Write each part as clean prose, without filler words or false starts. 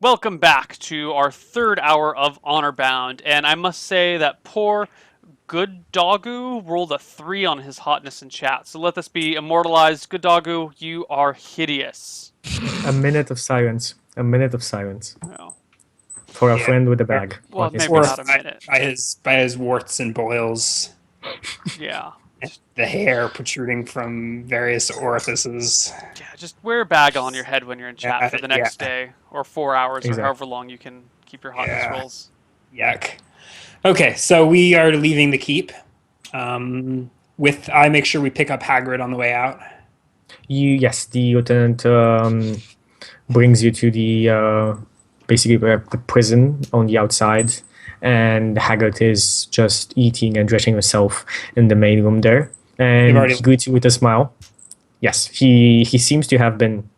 Welcome back to our third hour of Honorbound, and I must say that poor Good Doggo rolled a 3 on his hotness in chat. So let this be immortalized. Good Doggo, you are hideous. A minute of silence. A minute of silence Oh, for a Yeah. friend with a bag well, on his maybe Or face. not a minute. by his warts and boils, Yeah. and the hair protruding from various orifices. Yeah, just wear a bag on your head when you're in chat for the Yeah, next day, or 4 hours, or Exactly. however long you can keep your hotness yeah, rolls. yuck. Okay, so we are leaving the keep. With I make sure we pick up Hagrid on the way out. Yes, the lieutenant brings you to the basically the prison on the outside, and Haggard is just eating and dressing himself in the main room there, They've and already he greets you with a smile. Yes, he seems to have been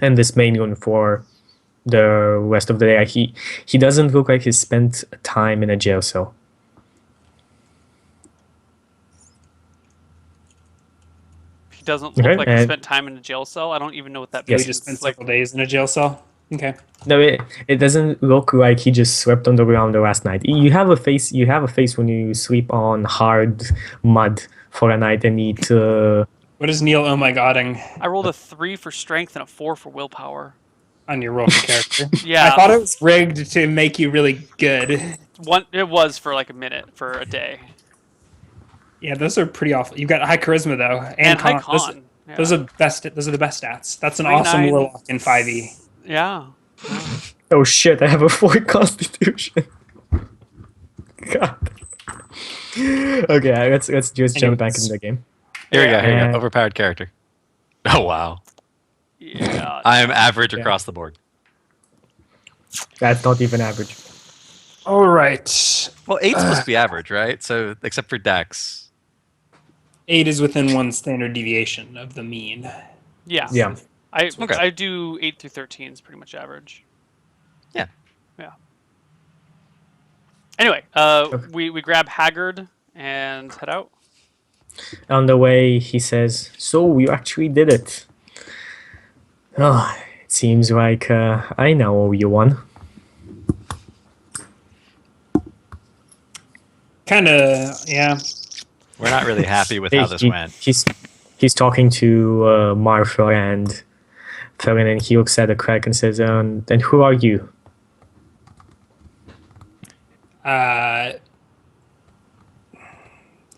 in this main room for the rest of the day. He doesn't look like he's spent time in a jail cell. He doesn't look Okay, like he and spent time in a jail cell. I don't even know what that so means. we just spent Like, several days in a jail cell. Okay. no, it doesn't look like he just slept on the ground the last night. You have a face when you sleep on hard mud for a night and eat. What is Neil oh my godding I rolled a 3 for strength and a 4 for willpower. on your roll for character? I Yeah, thought it was rigged to make you really good. it was for like a minute for a day. Yeah, those are pretty awful. You've got high charisma though, And high con. Those, con. those Yeah. are best. Those are the best stats. That's an 3, awesome 9. warlock in 5e. Yeah. Oh shit! I have a 4 constitution. God. Okay, let's just jump back Anyways. into the game. Here we go. Here we And- go. Overpowered character. Oh wow. Yeah. I am average Yeah. across the board. That's not even average. All right. Well, eight's supposed to be average, right? So except for Dex. 8 is within one standard deviation of the mean. Yeah. Yeah. Okay. I do 8 through 13 is pretty much average. Yeah. Yeah. Anyway, we grab Haggard and head out. On the way, he says, "So you actually did it. Oh, it seems like I now owe you one." Kind of, yeah. We're not really happy with how this went. He's talking to Martha and Felin, and he looks at the crack and says, "And who are you?"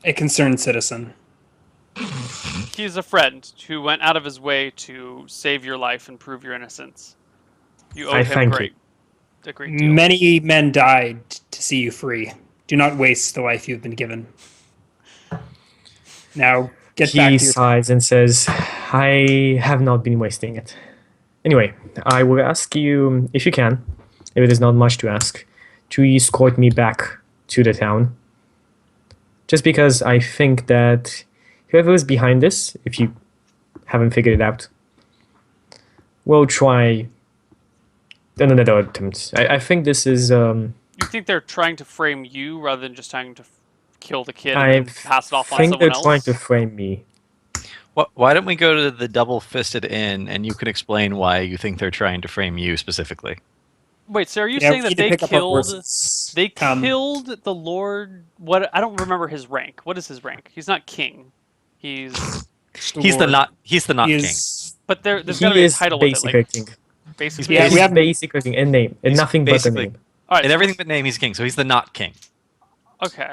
A concerned citizen. He's a friend who went out of his way to save your life and prove your innocence. You owe I him thank you. a great deal. Many men died to see you free. Do not waste the life you've been given. Now, get back He to your... sighs and says, "I have not been wasting it. Anyway, I will ask you, if you can, if it is not much to ask, to escort me back to the town. Just because I think that whoever is behind this, if you haven't figured it out, will try another attempt. I think this is... You think they're trying to frame you rather than just trying to kill the kid and I then pass it off on think someone they're else? trying to frame me. Why don't we go to the double-fisted inn and you can explain why you think they're trying to frame you specifically? Wait, so are you Yeah, saying we that need to they pick up our killed? horses. They killed the Lord. What? I don't remember his rank. What is his rank? He's not king. He's. He's the not He king. is- But there's He got to be a is title with it, basically like king. basically. Yeah, He's we haven't- basically king, and name, and He's nothing but the basically- name. All right. In So, everything but name, he's king, so he's the not king. okay.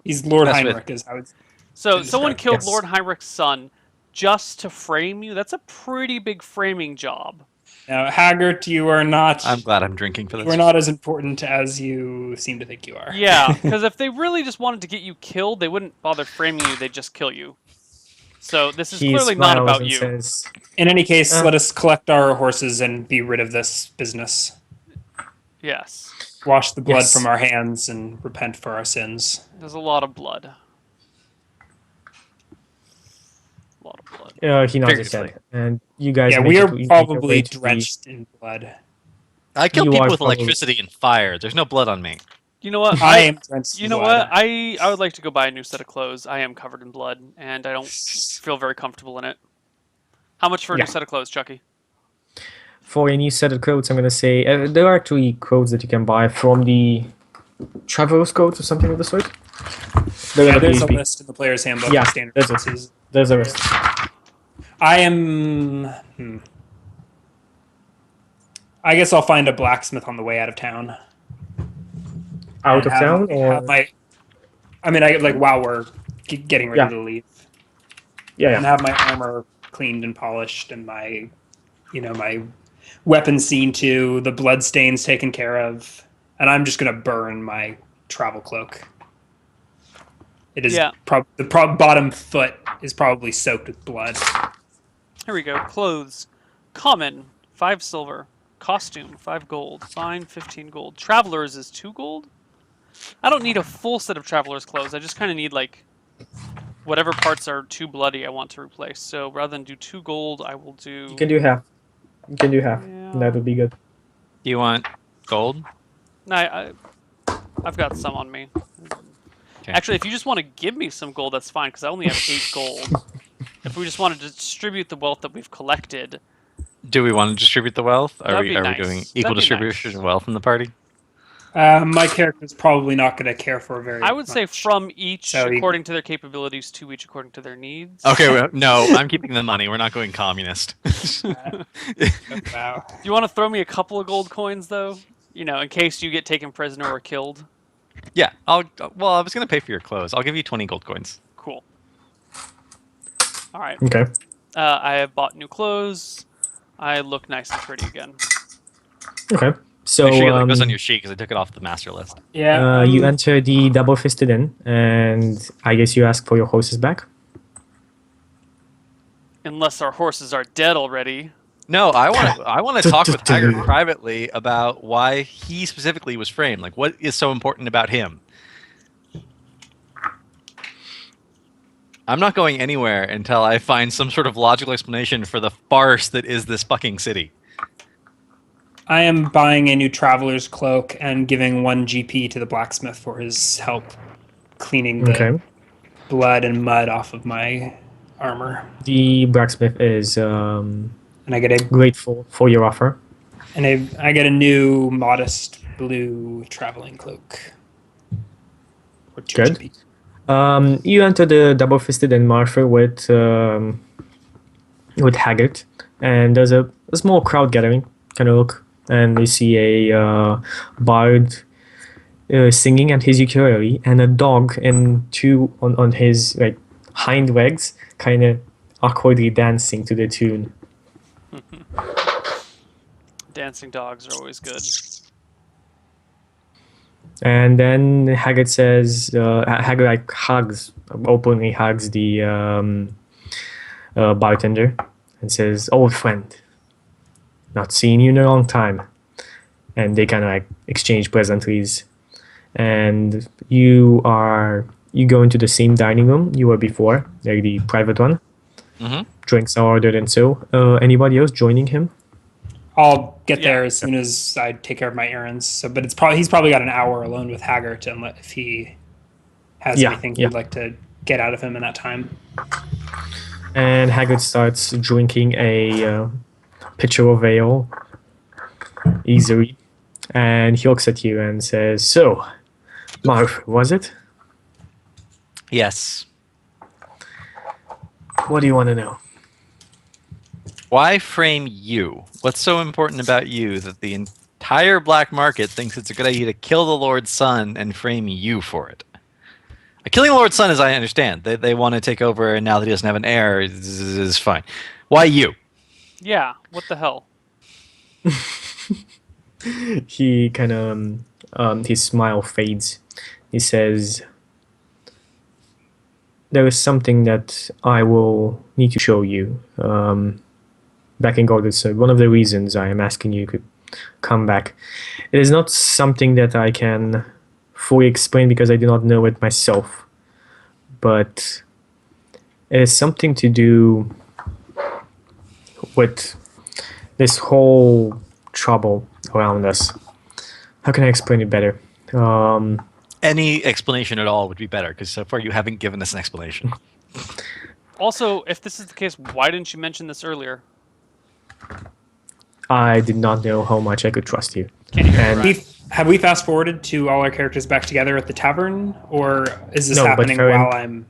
He's Lord Mess with- Heinrich, is how it's... So someone killed Yes. Lord Heinrich's son just to frame you. That's a pretty big framing job. Now, Haggart, you are not... I'm glad I'm drinking for this. You are not as important as you seem to think you are. Yeah, because if they really just wanted to get you killed, they wouldn't bother framing you. They'd just kill you. So this is He clearly not smiles about and you. says, In any case, Uh. let us collect our horses and be rid of this business. Yes. Wash the blood Yes. from our hands and repent for our sins. There's a lot of blood. A lot of blood. he nods his head, Figuratively. and you guys. Yeah, make we it- are make your probably way to the- drenched in blood. I kill You people are with probably- electricity and fire. There's no blood on me. You know what? I am drenched You in know blood. what? I would like to go buy a new set of clothes. I am covered in blood, and I don't feel very comfortable in it. How much for a Yeah. new set of clothes, Chucky? for a new set of coats, I'm gonna say there are 3 coats that you can buy from the Traveler's Coats or something of the sort. They're Yeah, in the there's a PHP. list in the player's handbook. Yeah, of standard there's prices. There's a list. I am. I guess I'll find a blacksmith on the way out of town. Out of And town, have or my. I mean, I like while we're getting ready Yeah. to leave, yeah, and have my armor cleaned and polished, and my, my weapon seen to, the blood stains taken care of, and I'm just gonna burn my travel cloak. It is Yeah. the bottom foot is probably soaked with blood. Here we go. Clothes. Common, 5 silver. Costume, 5 gold. Fine, 15 gold. Travelers is 2 gold? I don't need a full set of traveler's clothes. I just kind of need, like, whatever parts are too bloody I want to replace. So rather than do 2 gold, I will do... you can do half. You can do half. Yeah. That would be good. Do you want gold? No, I've got some on me. Okay. Actually, if you just want to give me some gold, that's fine, because I only have 8 gold. If we just want to distribute the wealth that we've collected... Do we want to distribute the wealth? Are That'd we be are nice. we doing That'd equal be distribution nice. of wealth in the party? My character's probably not going to care for very. I would say much. from each So according to their capabilities, to each according to their needs. Okay, well, no, I'm keeping the money. We're not going communist. Wow. Do you want to throw me a couple of gold coins, though? You know, in case you get taken prisoner or killed. Yeah, I was going to pay for your clothes. I'll give you 20 gold coins. Cool. All right. Okay. I have bought new clothes. I look nice and pretty again. Okay. So Make sure you get those on your sheet because I took it off the master list. Yeah. you enter the double-fisted inn, and I guess you ask for your horses back. Unless our horses are dead already. No, I want to talk with Haggard privately about why he specifically was framed. Like, what is so important about him? I'm not going anywhere until I find some sort of logical explanation for the farce that is this fucking city. I am buying a new traveler's cloak and giving 1 GP to the blacksmith for his help cleaning the blood and mud off of my armor. The blacksmith is And I get a grateful for your offer. I get a new modest blue traveling cloak. For 2 Good. GP. You enter the double-fisted inn, Martha, with Haggard, and there's a small crowd gathering. Kind of look, and you see a bard singing at his ukulele, and a dog and 2 on his hind legs, kind of awkwardly dancing to the tune. Dancing dogs are always good. And then Haggard says, Haggard openly hugs the bartender, and says, "Old friend, not seen you in a long time." And they kind of exchange pleasantries. And you go into the same dining room you were before, like the private one. Mm-hmm. Drinks are ordered, and so anybody else joining him? I'll get there as soon as I take care of my errands. So, but he's probably got an hour alone with Haggard, and if he has anything he'd like to get out of him in that time. And Haggard starts drinking a pitcher of ale easily, and he looks at you and says, "So, Marv, was it? Yes. What do you want to know?" Why frame you? What's so important about you that the entire black market thinks it's a good idea to kill the Lord's son and frame you for it? Killing the Lord's son, as I understand, they want to take over, and now that he doesn't have an heir, is fine. Why you? Yeah, what the hell? He kind of his smile fades. He says, "There is something that I will need to show you. Back in Goldwood, one of the reasons I am asking you to come back. It is not something that I can fully explain because I do not know it myself, but it is something to do with this whole trouble around us. How can I explain it better? Any explanation at all would be better, because so far you haven't given us an explanation. Also, if this is the case, why didn't you mention this earlier? I did not know how much I could trust you. Can't hear you, And- Ryan. Have we fast forwarded to all our characters back together at the tavern, or is this No, but happening Theron- while I'm?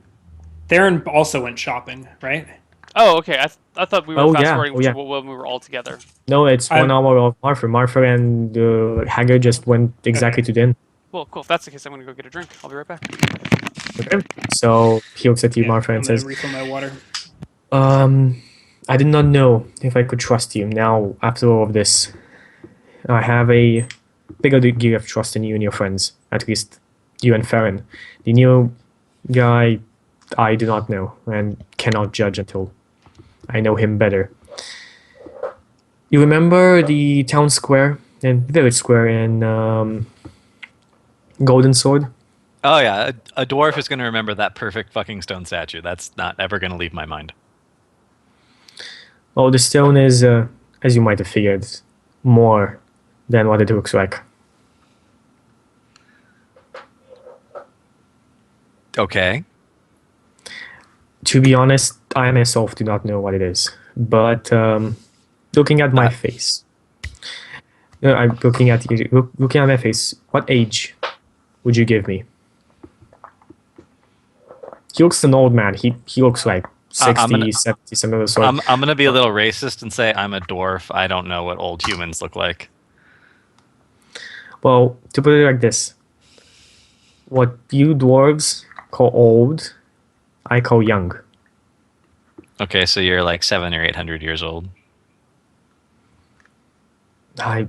Theron also went shopping, right? Oh, okay. I thought we were Oh, fast yeah. forwarding Oh, yeah. when we were all together. No, it's I- 1 hour of Martha. Martha and Haggard just went exactly to the inn. Well, cool. If that's the case, I'm gonna go get a drink. I'll be right back. Okay. So he looks at you, Martha, I'm and gonna says, refill my water. I did not know if I could trust you. Now, after all of this, I have a bigger degree of trust in you and your friends. At least you and Farron. The new guy, I do not know and cannot judge until I know him better. You remember the town square and village square in Golden Sword? Oh yeah, a dwarf is going to remember that perfect fucking stone statue. That's not ever going to leave my mind. Well, the stone is, as you might have figured, more than what it looks like. Okay. To be honest, I myself do not know what it is. But looking at my face, I'm looking at you, looking at my face. What age would you give me? He looks an old man. He looks like 60, I'm gonna- 70, something of the sort. I'm going to be a little racist and say I'm a dwarf. I don't know what old humans look like. Well, to put it like this, what you dwarves call old, I call young. Okay, so you're like 700 or 800 years old. I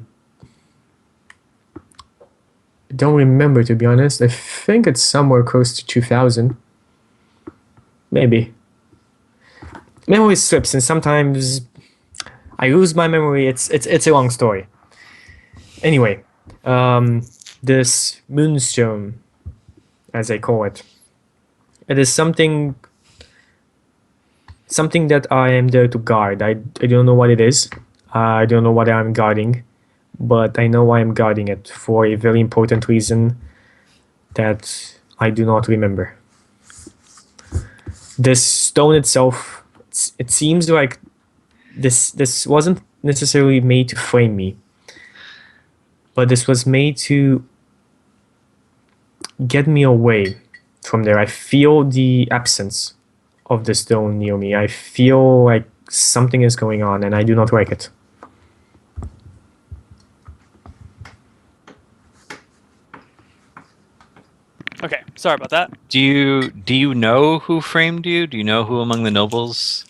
don't remember, to be honest. I think it's somewhere close to 2000. Maybe. Memory slips, and sometimes I lose my memory. It's a long story. Anyway, this moonstone, as I call it, it is something that I am there to guard. I don't know what it is. I don't know what I'm guarding, but I know I am guarding it for a very important reason that I do not remember. This stone itself, it seems like this wasn't necessarily made to frame me, but this was made to get me away from there. I feel the absence of the stone near me. I feel like something is going on, and I do not like it. Okay, sorry about that. Do you know who framed you? Do you know who among the nobles?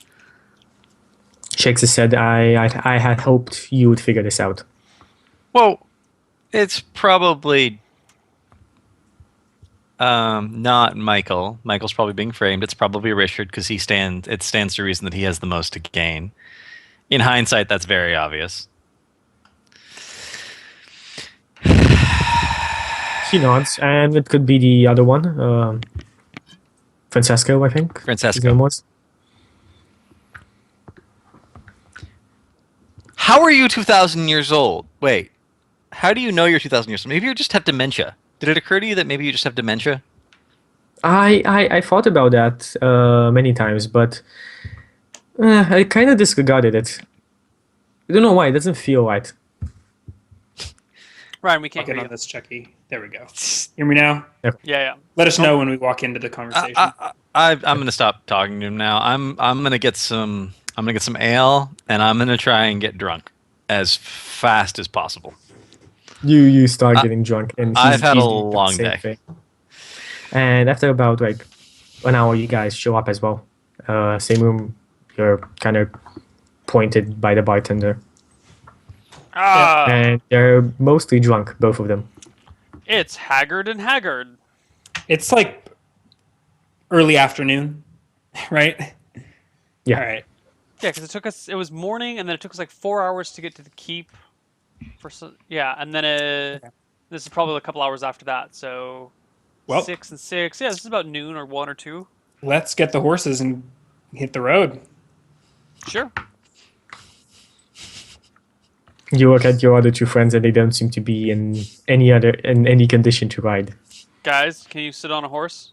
Shakespeare said, I had hoped you would figure this out. Well, it's probably not Michael. Michael's probably being framed. It's probably Richard because it stands to reason that he has the most to gain. In hindsight, that's very obvious. He nods, and it could be the other one, Francesco, I think. His Francesco. name was. How are you 2,000 years old? Wait, how do you know you're 2,000 years old? Maybe you just have dementia. Did it occur to you that maybe you just have dementia? I thought about that many times, but I kind of disregarded it. I don't know why. It doesn't feel right. Ryan, we can't Get hear on you. this, Chucky. There we go. Hear me now? Yeah. Let us know when we walk into the conversation. I'm going to stop talking to him now. I'm going to get some ale, and I'm going to try and get drunk as fast as possible. You start getting drunk, and I've had he's a doing the long same day. thing. And after about like an hour, you guys show up as well. Same room. You're kind of pointed by the bartender, Ah, and they're mostly drunk, both of them. it's Haggard and Haggard. It's like early afternoon, right? Yeah. All right. Yeah, because it was morning, and then it took us like 4 hours to get to the keep. And then this is probably a couple hours after that. So Well, 6 and 6. Yeah, this is about noon or 1 or 2. let's get the horses and hit the road. Sure. You look at your other two friends, and they don't seem to be in any condition to ride. Guys, can you sit on a horse?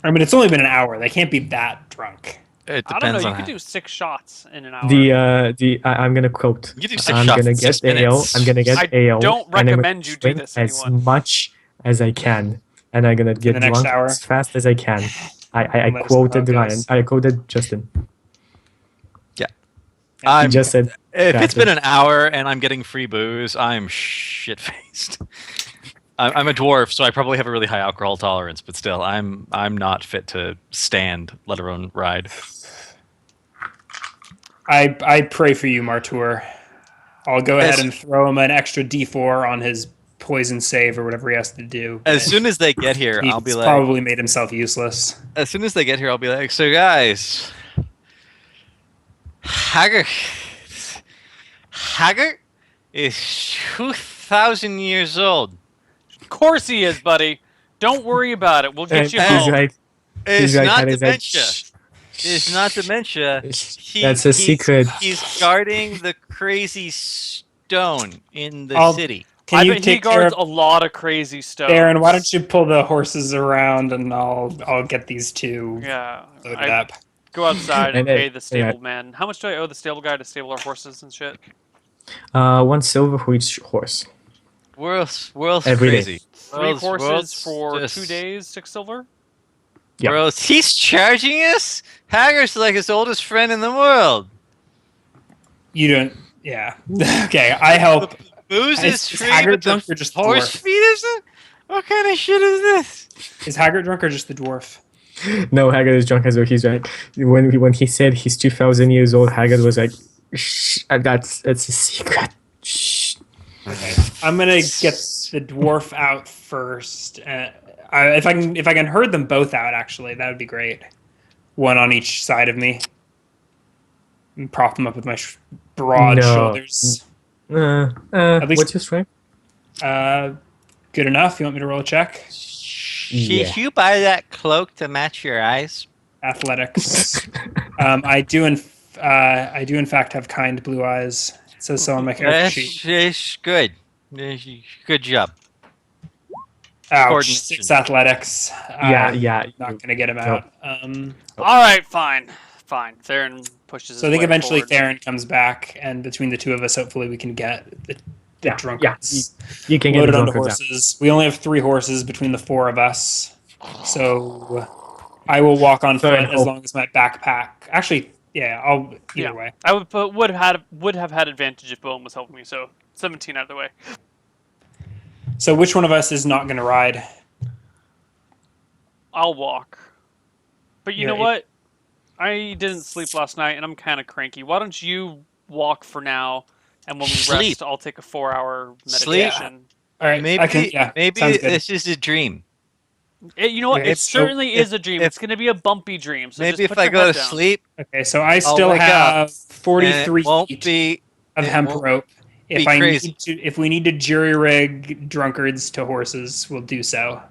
I mean, it's only been an hour. They can't be that drunk. It I don't know. depends You on could how. do 6 shots in an hour. I'm gonna quote. You can do 6 I'm shots gonna in get 6 AO. minutes. I'm gonna get I AO. don't and I'm gonna recommend you do drink this, as anyone. much as I can, and I'm gonna In the get next drunk hour. as fast as I can. I And let us know how quoted it Ryan. goes. I quoted Justin. Yeah. He I'm just said If it's faster. been an hour and I'm getting free booze, I'm shit faced. I'm a dwarf, so I probably have a really high alcohol tolerance, but still, I'm not fit to stand, let alone ride. I pray for you, Martour. I'll go ahead As- and throw him an extra D4 on his poison save or whatever he has to do. As but soon as they get here, I'll be he's like, probably made himself useless. as soon as they get here, I'll be like, so guys, Haggard is 2,000 years old. Of course he is, buddy. Don't worry about it. We'll get And you he's home. like, It's he's like, not and he's like, dementia. "Shh, It's not dementia. That's a secret." He's guarding the crazy stone in the I'll- city. Can I you bet he take care guards of a lot of crazy stuff. Darren? Why don't you pull the horses around and I'll get these two Yeah. loaded I up. go outside and And then- pay the stable man. How much do I owe the stable guy to stable our horses and shit? 1 silver for each horse. World's Every day. crazy. 3 horses world's for just- 2 days, 6 silver? Yeah. World's, he's charging us? Haggard's like his oldest friend in the world. You don't. Yeah. Okay. I help. Booze Is- is is free, Haggard but the drunk or just horse dwarf? feed isn't? What kind of shit is this? Is Haggard drunk or just the dwarf? No, Haggard is drunk as well. He's right. When he said he's 2,000 years old, Haggard was like, "Shh, it's a secret." Shh. I'm gonna get the dwarf out first. If I can herd them both out, actually, that would be great. One on each side of me. And prop them up with my broad No. shoulders. At least- What's your strength? Good enough. You want me to roll a check? Yeah. Did you buy that cloak to match your eyes? Athletics. I do in fact have kind blue eyes. It says so on my character sheet. That's good. Good job. Ouch. coordination. 6 athletics. Yeah. Not gonna get him out. Alright, fine. Fine. Theron pushes So I his think way eventually forward. Theron comes back, and between the two of us, hopefully we can get the Yeah, drunkards You can get loaded the onto drunkards out. horses. We only have 3 horses between the 4 of us, so I will walk on Sorry, foot as Hope. long as my backpack. Actually, yeah, I'll either Yeah. way. I would have had advantage if Bowen was helping me, so 17 out of the way. So which one of us is not going to ride? I'll walk. But you Yeah, know it- what? I didn't sleep last night and I'm kind of cranky. Why don't you walk for now, and when we Sleep. rest, I'll take a 4-hour Sleep. meditation. All right, Maybe I can. Yeah, maybe sounds good. this is a dream. You know what? Okay, It so certainly if- is a dream. if- It's going to be a bumpy dream. So Maybe just if put I your go head to down. sleep, Okay, so I still wake up, have and 43 it won't feet be of it hemp won't rope. be If crazy. if we need to jury rig drunkards to horses, we'll do so.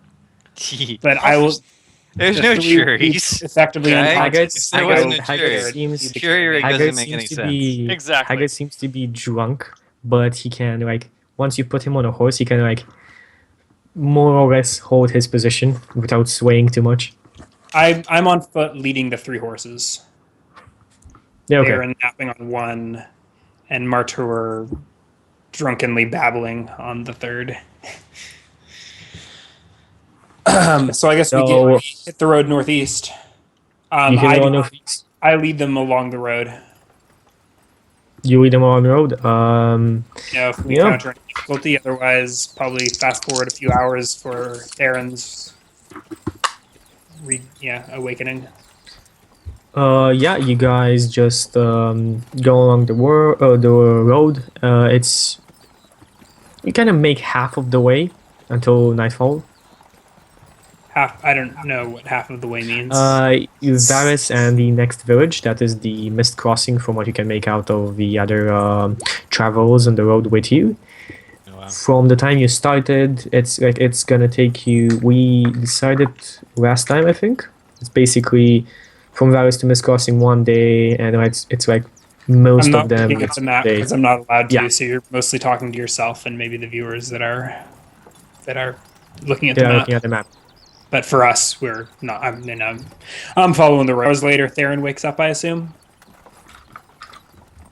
But I will. There's the no 3 juries. effectively Okay. unconscious. There I wasn't go a prepared jury. to Seems- be Jury rig carried. doesn't make any seems to sense. be Exactly. Haggard seems to be drunk, but he can like once you put him on a horse, he can like more or less hold his position without swaying too much. I'm on foot leading the 3 horses. Yeah, okay. They're napping on one, and Martour drunkenly babbling on the 3rd. So I guess So- we hit the road northeast. You hit I, him do on the not- I lead them along the road. You lead them on the road. You know, if we Yeah. encounter any difficulty, otherwise probably fast forward a few hours for Theron's awakening. Yeah, you guys just go along the road. It's you kind of make half of the way until nightfall. I don't know what half of the way means. Varys and the next village, that is the mist crossing from what you can make out of the other travels on the road with you. Oh, wow. From the time you started, it's gonna take you. We decided last time, I think. It's basically from Varys to mist crossing 1 day, and it's like most I'm not of them. looking at it's the map day. because I'm not allowed to. Yeah. So you're mostly talking to yourself and maybe the viewers that are looking at They the are map. looking at the map. But for us, we're not. I'm following the hours later. Theron wakes up, I assume.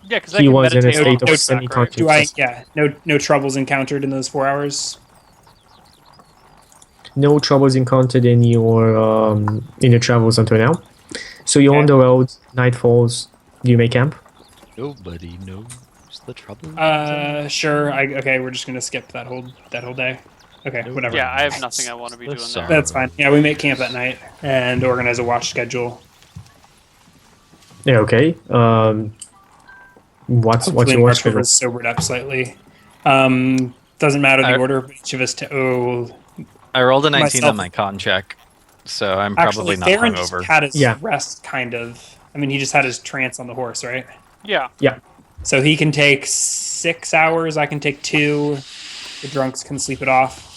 Yeah, because I He can was in a meditate on state of horseback, right? Do I? semi-consciousness. Yeah. No troubles encountered in those 4 hours. No troubles encountered in your travels until now. So you're on the road. Night falls. Do you make camp? Nobody knows the trouble. Sure. Okay, we're just gonna skip that whole day. Okay, Nope. whatever. Yeah, I have nothing I want to be The doing sorrow. there. That's fine. Yeah, we make camp that night and organize a watch schedule. Yeah. Okay. What's Hopefully, your watch March schedule? was sobered up slightly. Doesn't matter the I- order, but each of us I rolled a 19 myself- on my con check, so I'm probably actually, not Theron just hungover. had his Yeah. rest, kind of. I mean, he just had his trance on the horse, right? Yeah. Yeah. So he can take 6 hours. I can take 2. The drunks can sleep it off,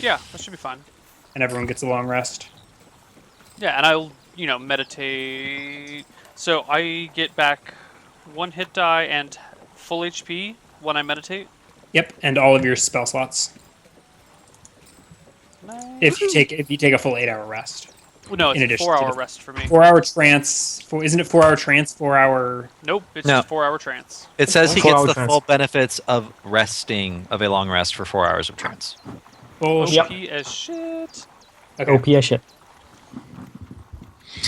Yeah, that should be fine. and everyone gets a long rest. Yeah, and I'll, meditate. So I get back 1 hit die and full HP when I meditate. Yep, and all of your spell slots. If you take a full 8-hour rest. Well, no, in it's a addition to 4-hour the- rest for me. 4-hour trance. Isn't it 4-hour trance? 4-hour. Nope, it's No. just 4-hour trance. It says he 4 gets hour the trance. full benefits of resting, of a long rest for 4 hours of trance. Bullshit. OP as shit. Okay. OP as shit.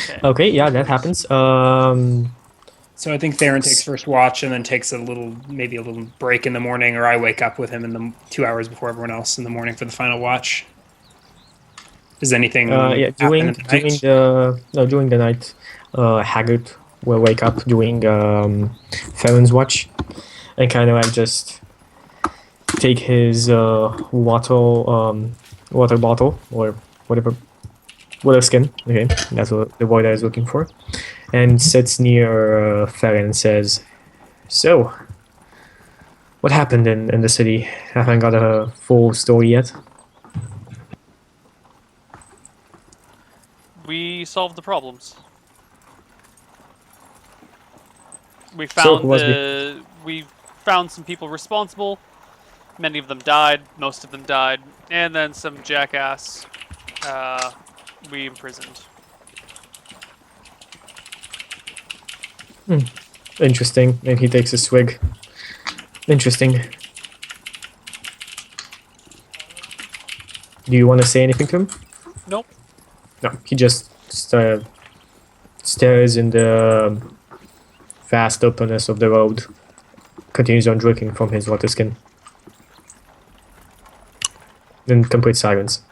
Okay. Okay. Yeah, that happens. So I think Theron takes first watch and then takes maybe a little break in the morning, or I wake up with him in the 2 hours before everyone else in the morning for the final watch. Does anything Yeah. happen During in the night? during the night, Haggard will wake up doing Farron's watch, and kind of like just take his water bottle or whatever skin. Okay, that's what the word I was looking for, and sits near Farron and says, "So, what happened in the city? Haven't got a full story yet." We solved the problems. We So, found who was we found some people responsible. Many of them died. Most of them died, and then some jackass we imprisoned. Interesting. And he takes a swig. Interesting. Do you want to say anything to him? Nope. No, he just stares in the vast openness of the road, continues on drinking from his water skin. In complete silence.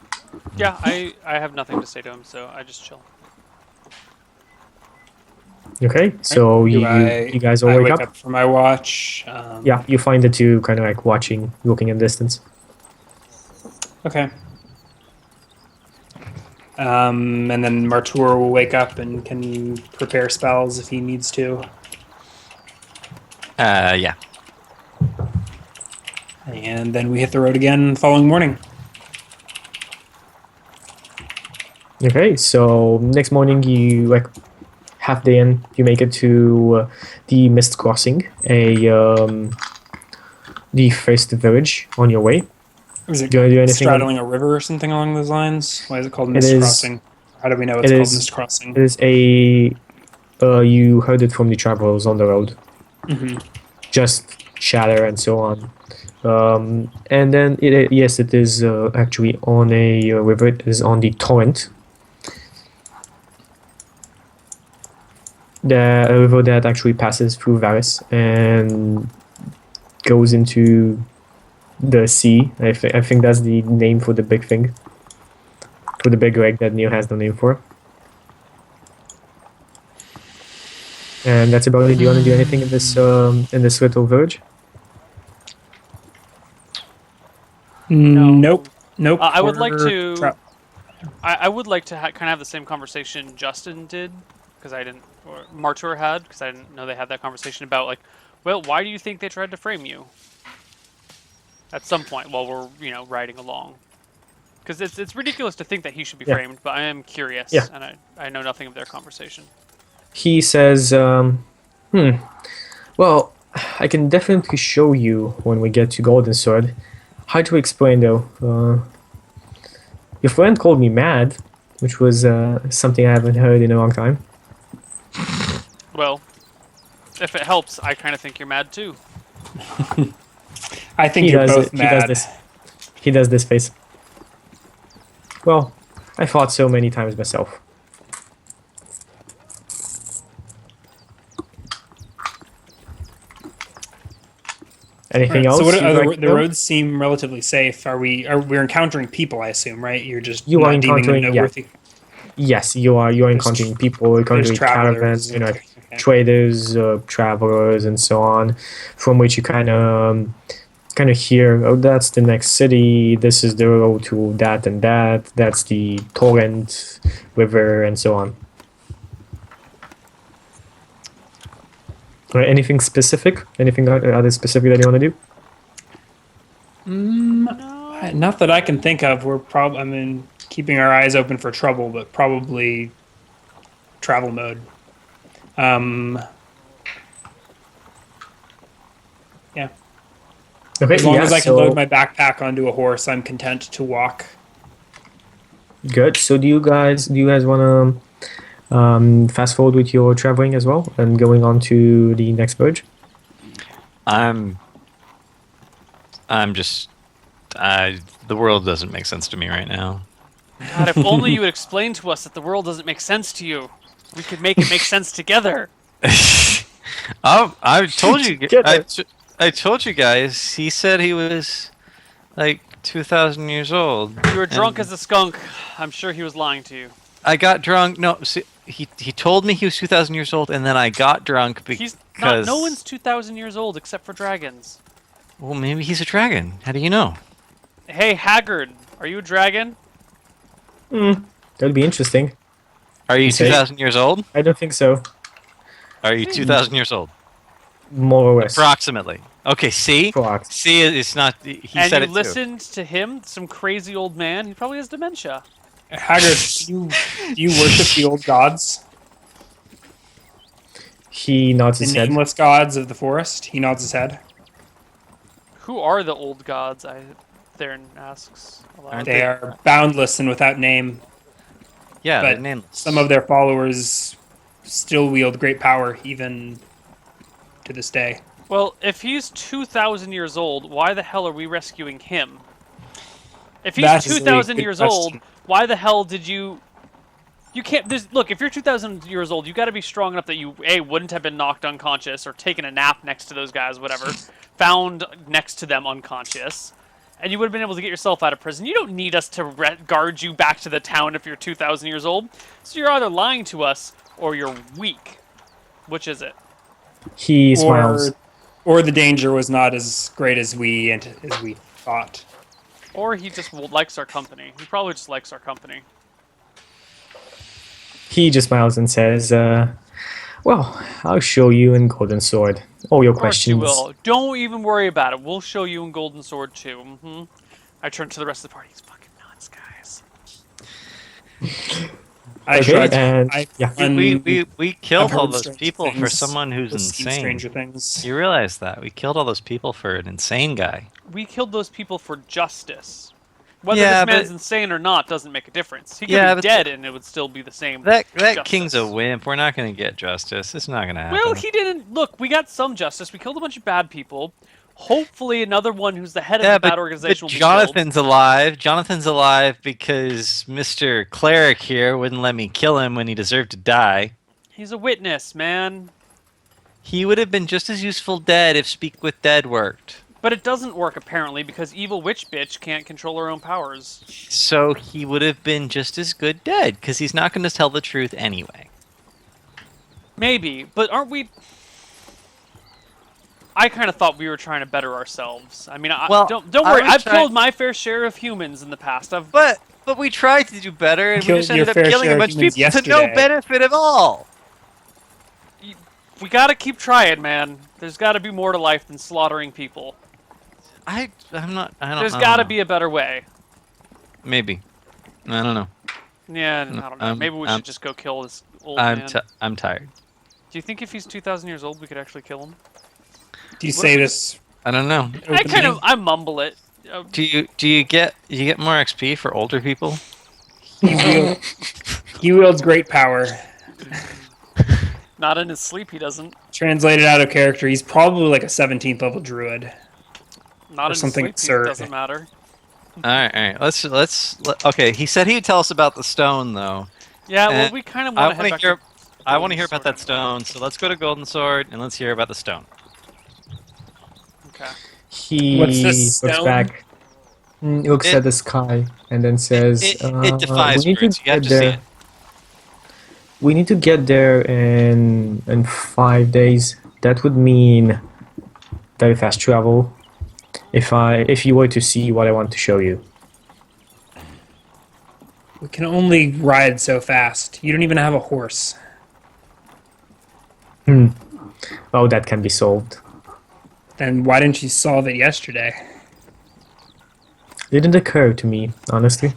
Yeah, I have nothing to say to him, so I just chill. Okay, so you guys all I wake up? for my watch. Yeah, you find the two kind of like watching, looking in distance. Okay. And then Martour will wake up and can prepare spells if he needs to. Yeah. And then we hit the road again the following morning. Okay, so next morning you like half day in, you make it to the Mist Crossing, the first village on your way. Is it Do you want to do anything? straddling a river or something along those lines? Why is it called It Mist is- Crossing? How do we know it's it called is- Mist Crossing? It is you heard it from the travelers on the road. Hmm. Just chatter and so on. And then yes, it is actually on a river. It is on the torrent. The river that actually passes through Varys and goes into the sea. I think that's the name for the big thing. For the big lake that Neil has no name for. And that's about it. Do you want to do anything in this little village? Nope. Nope. I would like We're to. tra- I would like to kind of have the same conversation Justin did, because I didn't, or Martour had, because I didn't know they had that conversation about like, well, why do you think they tried to frame you? At some point while we're riding along, because it's ridiculous to think that he should be Yeah. framed, but I am curious, Yeah. and I know nothing of their conversation. He says, well, I can definitely show you when we get to Golden Sword. Hard to explain though. Your friend called me mad, which was something I haven't heard in a long time. Well, if it helps, I kind of think you're mad too. I think you're both He does mad. this. He does this face. Well, I fought so many times myself. Anything else? So what you'd are like to the know? roads seem relatively safe. We're encountering people, I assume, right? You're just You are not deeming them encountering- yeah. noteworthy. Yes, you are encountering people, encountering caravans, travelers. Okay. traders, travelers, and so on, from which you kind of hear, oh, that's the next city. This is the road to that and that. That's the torrent river, and so on. Anything specific? Anything other specific that you want to do? Not that I can think of. We're probably, I mean, keeping our eyes open for trouble, but probably travel mode. Yeah. Okay, As long yeah, as I can so- load my backpack onto a horse, I'm content to walk. Good. So do you guys want to fast forward with your traveling as well and going on to the next verge? I'm just. The world doesn't make sense to me right now. God, if only you would explain to us that the world doesn't make sense to you. We could make it make sense together. I told you. Get it. I told you guys. He said he was like 2,000 years old. You were drunk and as a skunk. I'm sure he was lying to you. I got drunk. No, see, he told me he was 2,000 years old, and then I got drunk He's because. not. No one's 2,000 years old except for dragons. Well, maybe he's a dragon. How do you know? Hey, Haggard, are you a dragon? That'd be interesting. Are you say- 2,000 years old? I don't think so. Are you 2,000 years old? More or less. Approximately. Okay, see? Approx. See, it's not. He And said you it listened to him, some crazy old man. He probably has dementia. Haggard, do you worship the old gods? He nods The his head. nameless gods of the forest? He nods his head. Who are the old gods? Theron asks aloud. Aren't They are boundless and without name, too. Yeah, but they're nameless. some of their followers still wield great power, even to this day. Well, if he's 2,000 years old, why the hell are we rescuing him? If he's That's a 2,000 good years question. old, why the hell did you... You can't... Look, if you're 2,000 years old, you got to be strong enough that you, A, wouldn't have been knocked unconscious or taken a nap next to those guys, whatever, found next to them unconscious, and you would have been able to get yourself out of prison. You don't need us to guard you back to the town if you're 2,000 years old. So you're either lying to us or you're weak. Which is it? He smiles. Or the danger was not as great as we thought. Or he just likes our company. He probably just likes our company. He just smiles and says, well, I'll show you in Golden Sword. All your Of course questions. you will. Don't even worry about it. We'll show you in Golden Sword too. I turn to the rest of the party. He's fucking nuts, guys. I Okay, tried. and- I, yeah. We killed I've all heard those strange people for things. someone who's I've seen insane. Stranger Things. You realize that we killed all those people for an insane guy. We killed those people for justice. Whether Yeah, this man's but- insane or not doesn't make a difference. He could Yeah, be but- dead and it would still be the same. That justice. king's a wimp. We're not going to get justice. It's not going to happen. Well, he didn't. Look, we got some justice. We killed a bunch of bad people. Hopefully, another one who's the head of the bad organization will be killed. Jonathan's alive. Jonathan's alive because Mr. Cleric here wouldn't let me kill him when he deserved to die. He's a witness, man. He would have been just as useful dead if Speak with Dead worked. But it doesn't work, apparently, because evil witch bitch can't control her own powers. So he would have been just as good dead because he's not going to tell the truth anyway. Maybe, but aren't we... I kind of thought we were trying to better ourselves. I mean, Well, don't I worry. was I've trying- killed my fair share of humans in the past. But we tried to do better, and we Killed just your ended up fair killing share a of bunch of humans people to no yesterday. benefit at all. We gotta keep trying, man. There's gotta be more to life than slaughtering people. I'm not. I don't. There's I don't gotta know. be a better way. Maybe. I don't know. Yeah, I don't know. Maybe we should just go kill this old I'm man. I'm tired. Do you think if he's 2,000 years old, we could actually kill him? Do you say this? I don't know. I mumble it. Do you get more XP for older people? He wields great power. Not in his sleep, he doesn't. Translated out of character, he's probably like a 17th level druid. Not Or in his something sleep, absurd. he doesn't matter. All right. Okay, he said he'd tell us about the stone, though. Yeah, well, And we kind of I want to want head to back hear. to I want to Golden hear about Sword that stone. So let's go to Golden Sword and let's hear about the stone. Okay. He What's this looks stone? back, looks It- at the sky, and then says, It defies "We need to words. You have get to see there. it. We need to get there in 5 days. That would mean very fast travel. If you were to see what I want to show you." We can only ride so fast. You don't even have a horse. Oh, that can be solved. Then why didn't you solve it yesterday? Didn't occur to me, honestly.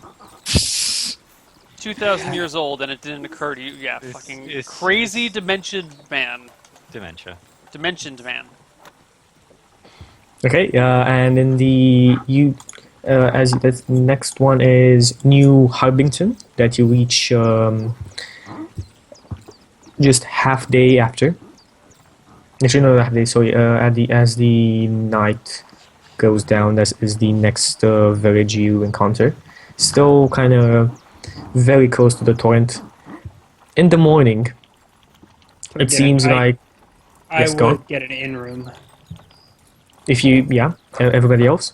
2,000 years old and it didn't occur to you. Yeah, fucking crazy dimensioned man. Dementia. Dimensioned man. Okay, and in as the next one is New Harbington that you reach just half day after. Actually, no, half day. Sorry, as the night goes down, that is the next village you encounter. Still kind of very close to the torrent. In the morning, it seems like I Yes, go would on. get an in room. everybody else.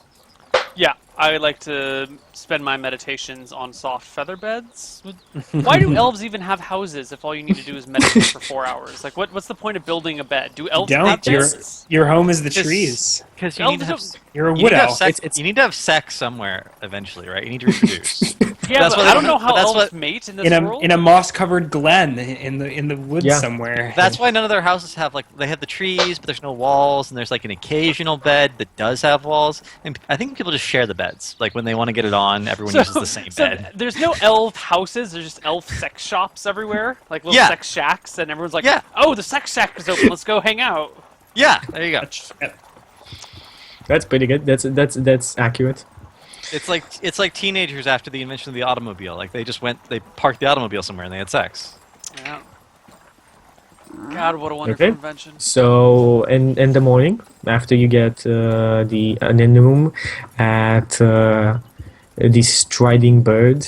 Yeah, I like to spend my meditations on soft feather beds. Why do elves even have houses if all you need to do is meditate for 4 hours? Like, what's the point of building a bed? Do elves have beds? Your home is the Just- trees. Because you Elves need to have. don't- You're a You need, wood to have elf. sex, you need to have sex somewhere eventually, right? You need to reproduce. Yeah, That's but what I they don't know want- how but that's elves what- mate in this In a world. in a moss covered glen in the woods Yeah. somewhere. That's why none of their houses have they have the trees, but there's no walls, and there's like an occasional bed that does have walls. And I think people just share the beds. Like when they want to get it on, everyone uses the same bed. There's no elf houses. There's just elf sex shops everywhere, like little Yeah. sex shacks, and everyone's like, Yeah. "Oh, the sex shack is open. Let's go hang out." Yeah, there you go. That's pretty good. That's accurate. It's like teenagers after the invention of the automobile. Like they parked the automobile somewhere and they had sex. Yeah. God, what a wonderful Okay. invention. So in the morning, after you get an in room at the striding bird,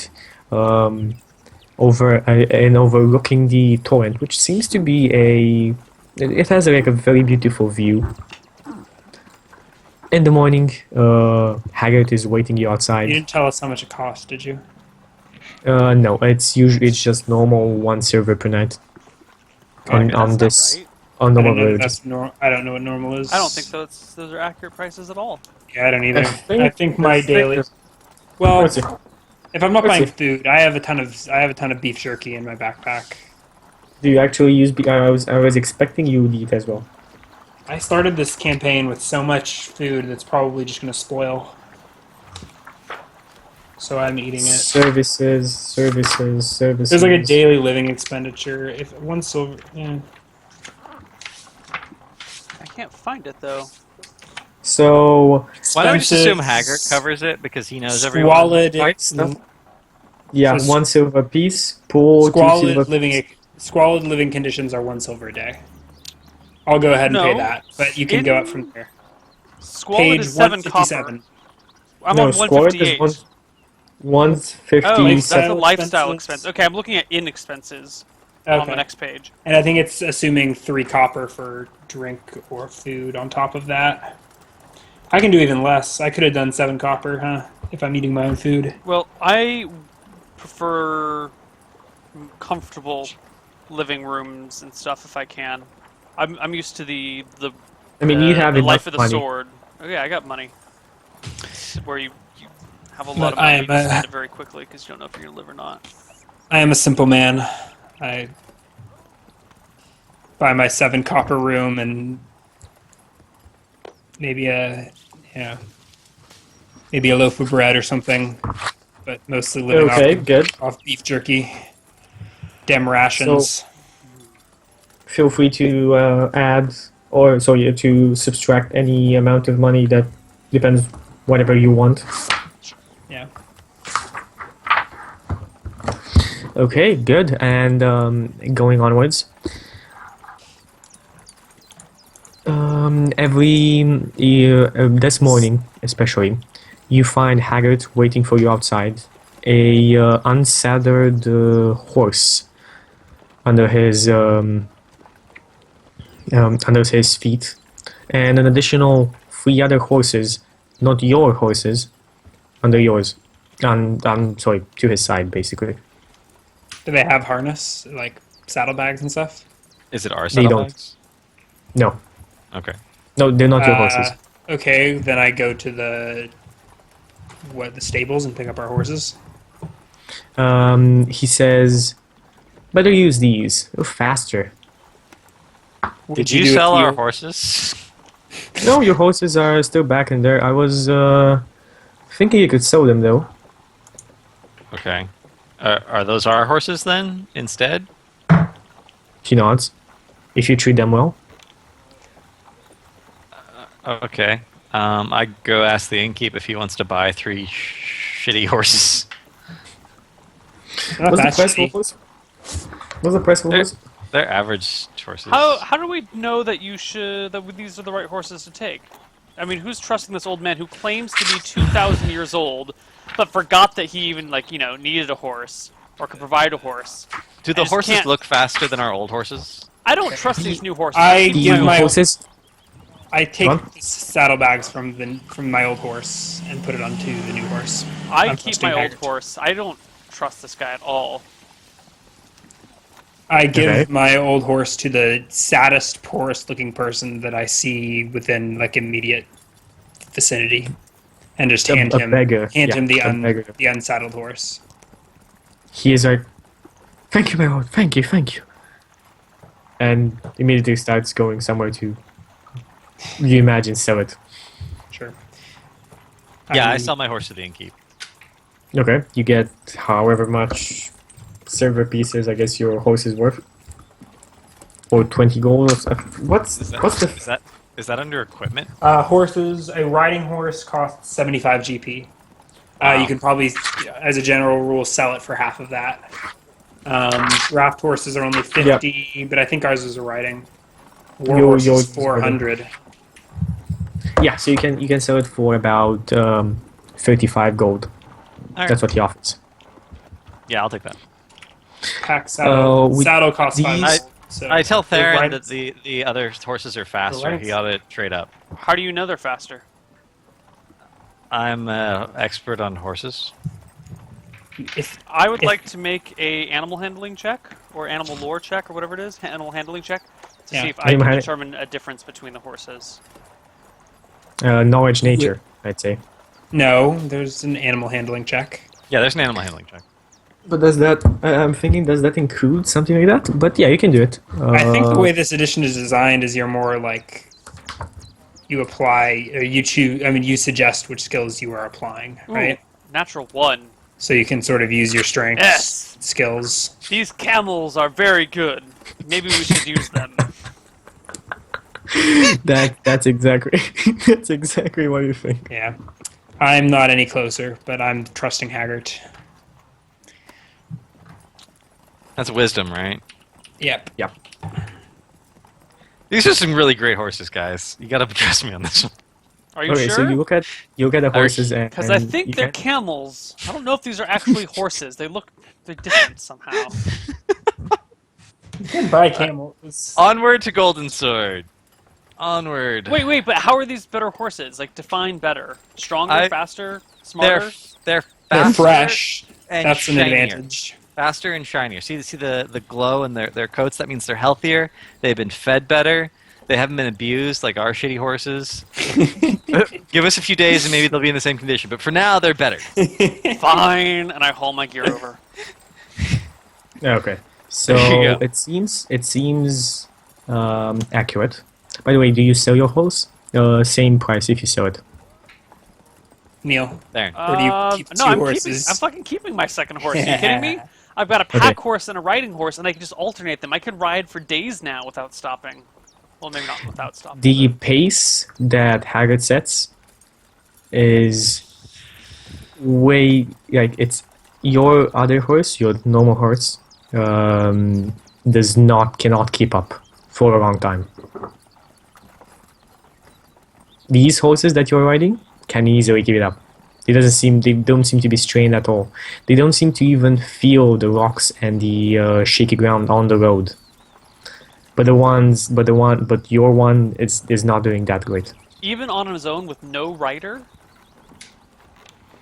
overlooking the torrent, which seems to be it has like a very beautiful view. In the morning, Haggart is waiting you You outside. didn't tell us how much it cost, did you? No, it's just normal 1 silver per night. Okay, on that's this not right. on I normal don't know. village. I don't know what normal is. I don't think those are accurate prices at all. Yeah, I don't either. think- I think my I think daily. that's- Well, Let's see. if I'm not Let's buying see. food, I have a ton of beef jerky in my backpack. Do you actually use? I was expecting you would eat as well. I started this campaign with so much food that's probably just going to spoil. So I'm eating it. Services. There's like a daily living expenditure. If 1 silver, yeah. I can't find it though. So Why don't we just assume Expenses, Haggart covers it because he knows everyone? Squalid, Right, stuff. yeah, So 1 silver piece. Pool. 2 squalid silver living, squalid living conditions are 1 silver a day. I'll go ahead and pay No. that, but you can go up from there. Squalid Page is 7 copper. 157. I'm No, on squalid is 158. 150. Oh, that's a Lifestyle lifestyle expenses. expense. Okay, I'm looking at in expenses on the Okay. next page. And I think it's assuming 3 copper for drink or food on top of that. I can do even less. I could have done 7 copper, huh? If I'm eating my own food. Well, I prefer comfortable living rooms and stuff if I can. I'm used to the I mean, you have the enough life of the money. sword. Oh yeah, I got money. Where you have a lot of But I money, am you spend a- it very quickly because you don't know if you're gonna live or not. I am a simple man. I buy my 7 copper room and maybe maybe a loaf of bread or something, but mostly living Okay, good. off beef jerky, dem rations. Feel free to add to subtract any amount of money that depends whatever you want. Yeah. Okay, good. And going onwards. This morning, especially, you find Haggart waiting for you outside. A unsaddled horse under his feet, and an additional 3 other horses, not your horses, under yours. And I'm sorry, to his side, basically. Do they have harness, like saddlebags and stuff? Is it our They don't. saddlebags? No, Okay. no, they're not your horses. Okay, then I go to the stables and pick up our horses. He says, better use these. They're faster. Did you you do sell with our your- horses? No, your horses are still back in there. I was thinking you could sell them though. Okay. Are those our horses then, instead? She nods. If you treat them well. Okay. I go ask the innkeep if he wants to buy 3 shitty horses. Not What's the that price for shitty. horse? What's the price for They're, horse? they're average horses. How do we know that these are the right horses to take? I mean, who's trusting this old man who claims to be 2,000 years old, but forgot that he even needed a horse or could provide a horse? Do the I just horses can't- look faster than our old horses? I don't trust these new horses. I The give my horses. I take Huh? the saddlebags from my old horse and put it onto the new horse. I I'm keep trusting my old Haggard. horse. I don't trust this guy at all. I give Okay. my old horse to the saddest, poorest looking person that I see within like immediate vicinity, and just A- hand a him beggar. hand Yeah, him the a beggar. the unsaddled horse. He is like, thank you, my lord. Thank you, thank you. And immediately starts going somewhere to, you imagine, sell it. Sure. Yeah, I Um, sell my horse to the innkeep. Okay, you get however much silver pieces I guess your horse is worth. Or 20 gold. What's Is that, what's the is that under equipment? Horses. A riding horse costs 75 GP. Wow. You can probably, as a general rule, sell it for half of that. Draft horses are only 50, but I think ours is a riding. War horse yours is is 400. Yeah, so you can sell it for about 35 gold. All right. That's what he offers. Yeah, I'll take that. Pack saddle. with Saddle costs 5 these- gold. So I tell the Theron riding- that the other horses are faster. riding- He ought to trade up. How do you know they're faster? I'm expert on horses. if I would If- like to make a animal handling check or animal lore check or whatever it is, animal handling check, to Yeah. see if I Animal can hand- determine a difference between the horses. Knowledge nature, I'd say. no, there's an animal handling check. Yeah, there's an animal handling check. But does that? I'm thinking, does that include something like that? But yeah, you can do it. I think the way this edition is designed is you're more like you apply or you choose. I mean, you suggest which skills you are applying, Ooh, right? Natural 1. So you can sort of use your strengths, Yes. skills. These camels are very good. Maybe we should use them. that's exactly that's exactly what you think. Yeah, I'm not any closer, but I'm trusting Haggart. That's wisdom, right? Yep. Yep. These are some really great horses, guys. You gotta trust me on this one. Are you Okay, so sure? you look at the horses and Because I and think you they're can- camels. I don't know if these are actually horses. They're different somehow. You can buy camels. Onward to Golden Sword. Onward. Wait, but how are these better horses? Like, define better. Stronger, I- faster, they're smarter? they're They're faster fresh. and That's an shinier. advantage. Faster and shinier. See the glow in their coats. That means they're healthier. They've been fed better. They haven't been abused like our shitty horses. Give us a few days and maybe they'll be in the same condition. But for now, they're better. Fine, and I haul my gear over. Okay, so There you go. it seems accurate. By the way, do you sell your horse? Same price if you sell it. Neil, There. Or do you keep no, two I'm horses? I'm fucking keeping my second horse. Are you kidding me? I've got a pack Okay. horse and a riding horse, and I can just alternate them. I could ride for days now without stopping. Well, maybe not without stopping. The but- pace that Haggard sets is way it's your other horse, your normal horse, cannot keep up for a long time. These horses that you're riding can easily keep it up. They don't seem to be strained at all. They don't seem to even feel the rocks and the shaky ground on the road. But your one is not doing that great. Even on his own with no rider?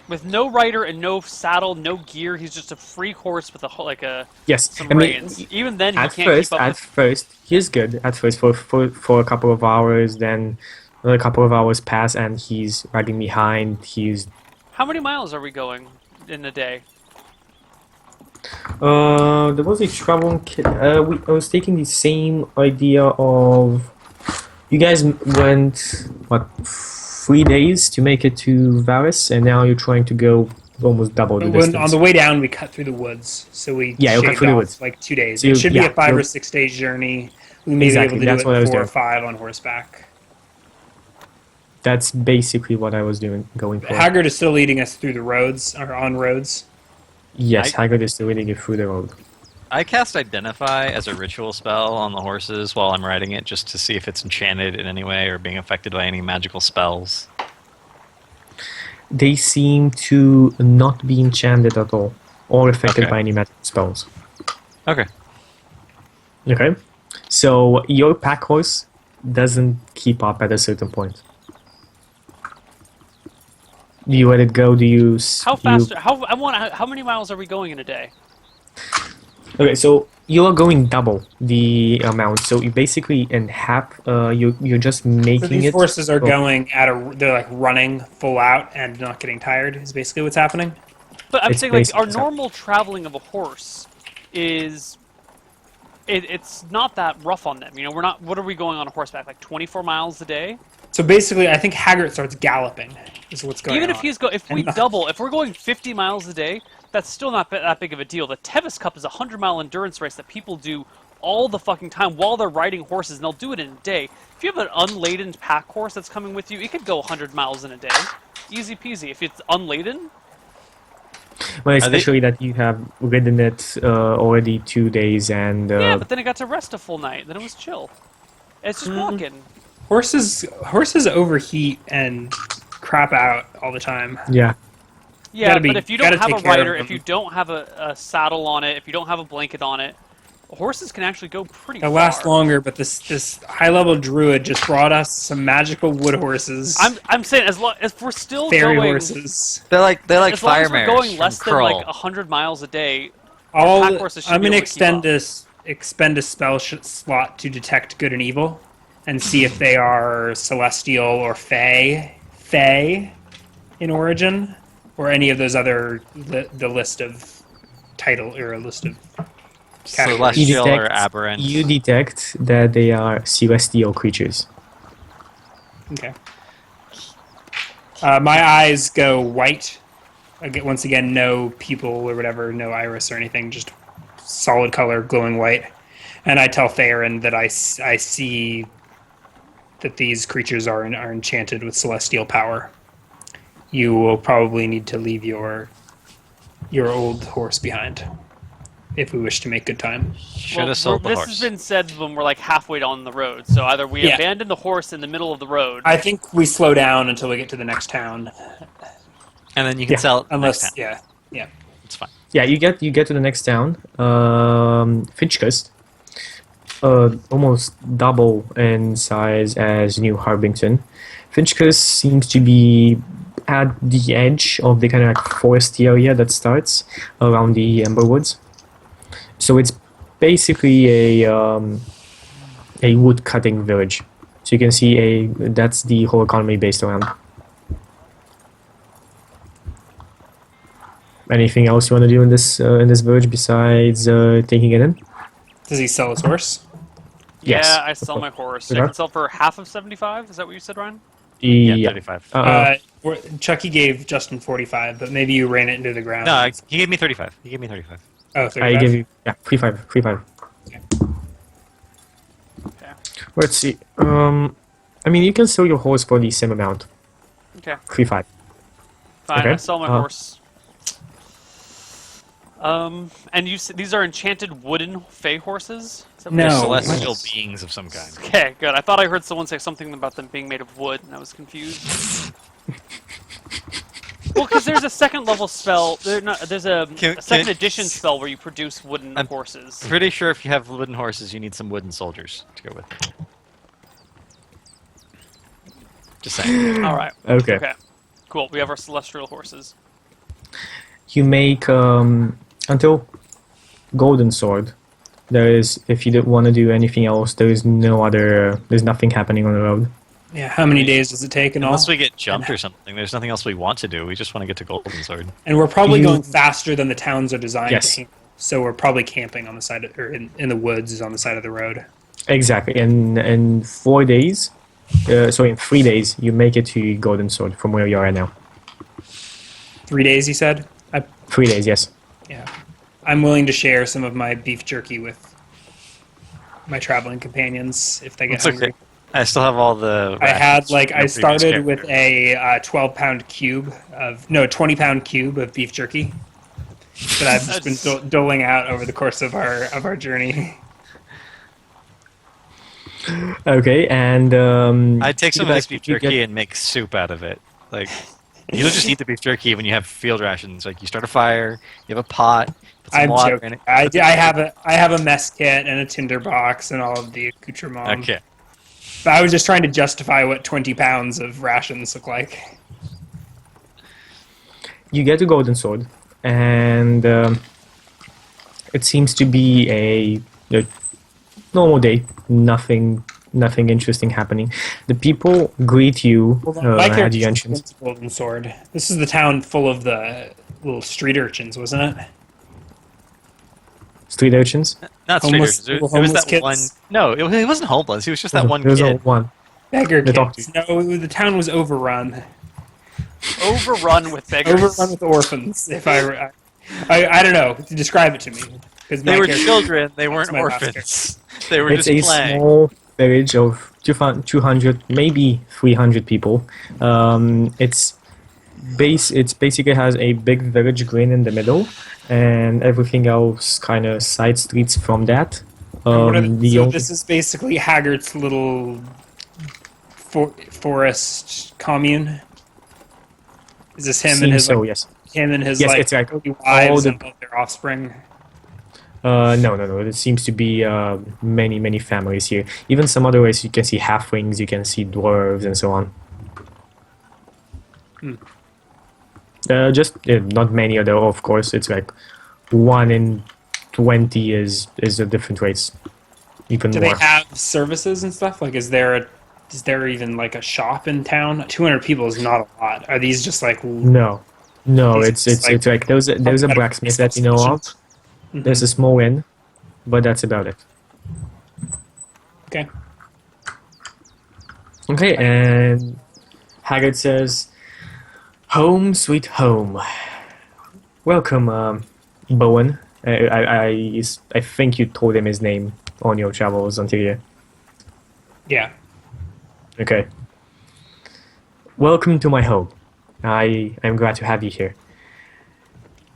With no rider and no saddle, no gear, he's just a freak horse with Yes, some I mean, reins. Even then, he at can't first, keep up with... first, he's good. At first, for a couple of hours, then another couple of hours pass, and he's riding behind. How many miles are we going in a day? There was a travel kit. I was taking the same idea of. You guys went what 3 days to make it to Varus, and now you're trying to go almost double the distance. On the way down, we cut through the woods, so we you'll cut shaved through the off woods. like 2 days. So It should be a 5 you'll- or 6 day journey. We may Exactly, be that's able what I to was do it 4 or doing. 5 on horseback. That's basically what I was going for. Haggard is still leading us through the roads, or on roads. Yes, Haggard is still leading you through the road. I cast Identify as a ritual spell on the horses while I'm riding it, just to see if it's enchanted in any way or being affected by any magical spells. They seem to not be enchanted at all, or affected Okay. by any magic spells. Okay. Okay, so your pack horse doesn't keep up at a certain point. Do you let it go? Do you? How fast? How many miles are we going in a day? Okay, so you are going double the amount. So you basically in half. You're just making So these it. horses are Oh. going they're like running full out and not getting tired. Is basically what's happening. But I'm It's saying, like, basically our normal traveling of a horse is... It's not that rough on them. You know, we're not... What are we going on a horseback? Like 24 miles a day? So basically, I think Haggard starts galloping. Is what's going Even on. if we double, if we're going 50 miles a day, that's still not that big of a deal. The Tevis Cup is a 100-mile endurance race that people do all the fucking time while they're riding horses, and they'll do it in a day. If you have an unladen pack horse that's coming with you, it could go 100 miles in a day. Easy peasy. If it's unladen, Well, especially that you have ridden it already 2 days and. yeah, but then I got to rest a full night. Then it was chill. It's just walking. Horses overheat and crap out all the time. Yeah. Yeah, Gotta be- but if you don't gotta have a take care of rider, them. if you don't have a saddle on it, if you don't have a blanket on it, horses can actually go pretty They'll far. last longer, but this high level druid just brought us some magical wood horses. I'm saying as we're still fairy going, horses. They're like as long fire as we're mares going from less than Krull. like 100 miles a day, pack horses should I'm be gonna able to keep expend a spell slot to detect good and evil, and see if they are celestial or fey in origin, or any of those other the list of title or a list of categories. Celestial or aberrant. You detect that they are celestial creatures. Okay. My eyes go white. Once again, no pupil or whatever, no iris or anything, just solid color, glowing white. And I tell Theron that I see that these creatures are enchanted with celestial power. You will probably need to leave your old horse behind if we wish to make good time. Should have sold the this horse. has been said when we're like halfway down the road. So either we Yeah. abandon the horse in the middle of the road. I think we slow down until we get to the next town. And then you can Yeah, sell it Unless, next time. yeah. It's fine. Yeah, you get to the next town, Finchcust, almost double in size as New Harbington. Finchcust seems to be at the edge of the kind of like forest area that starts around the Emberwoods. So it's basically a wood cutting village. So you can see that's the whole economy based around. Anything else you want to do in this village besides taking it in? Does he sell his horse? yeah, Yes. I sell my horse. Okay. I can sell for half of 75. Is that what you said, Ryan? Yeah, 35. Chucky gave Justin 45, but maybe you ran it into the ground. No, he gave me 35. He gave me 35. Oh, I 35? give you free five. Okay. Let's see. I mean, you can sell your horse for the same amount. Okay. Free five. Fine. Okay. I sell my Uh, horse. And these are enchanted wooden fey horses? Is that what No. They're you're saying? celestial what? beings of some kind. Okay, good. I thought I heard someone say something about them being made of wood, and I was confused. Well, because there's a second level spell. There's a second edition spell where you produce wooden horses. Pretty sure if you have wooden horses, you need some wooden soldiers to go with it. Just saying. All right. Okay. Okay. Cool. We have our celestial horses. You make until golden sword. There is, if you don't want to do anything else, there is no other. There's nothing happening on the road. Yeah, how many days does it take and all? Unless we get jumped or something, there's nothing else we want to do. We just want to get to Golden Sword. And we're probably You- going faster than the towns are designed Yes. to handle. So we're probably camping on the side of, or in the woods on the side of the road. Exactly. In 4 days, so in 3 days, you make it to golden sword from where you are right now. 3 days, you said? 3 days, yes. Yeah. I'm willing to share some of my beef jerky with my traveling companions if they get It's hungry. okay. I still have all the. I had rations from I the previous started with character. a 12-pound cube of 20-pound cube of beef jerky that I've just been doling out over the course of our journey. Okay, and I'd take some of you this guys- beef you jerky get- and make soup out of it. Like, you don't just eat the beef jerky when you have field rations. Like, you start a fire, you have a pot, put some I'm water joking. in it. I have a mess kit and a tinder box and all of the accoutrement. Okay. But I was just trying to justify what 20 pounds of rations look like. You get a golden sword, and it seems to be a normal day. Nothing interesting happening. The people greet you My at character's the entrance. golden sword. This is the town full of the little street urchins, wasn't it? Street urchins. Not Homeless- strangers. It little was that homeless one. kids? No, he wasn't homeless. He was just that one There's kid. one. Beggar They talk kids. No, the town was overrun. Overrun with beggars. Overrun with orphans. If I don't know. Describe it to me. Because They were children. They weren't my last orphans. They were It's just a playing. small village of 200, maybe 300 people. It's basically has a big village green in the middle, and everything else kind of side streets from that. So only- this is basically Haggart's little forest commune. Is this him and seems his so, like, yes. him and his Yes, like it's like early all wives the- and all their offspring? No. It seems to be many families here. Even some other ways you can see halflings, you can see dwarves, and so on. Just not many other, of course. It's like 1 in 20 is a different race. Even Do more. they have services and stuff? Like, is there even like a shop in town? 200 people is not a lot. Are these just like No, These it's like- like there's a blacksmith that you know of. Mhm. There's a small inn, but that's about it. Okay. Okay, and Haggard says, "Home, sweet home. Welcome, Bowen. I think you told him his name on your travels until here. Yeah. Okay. Welcome to my home. I am glad to have you here."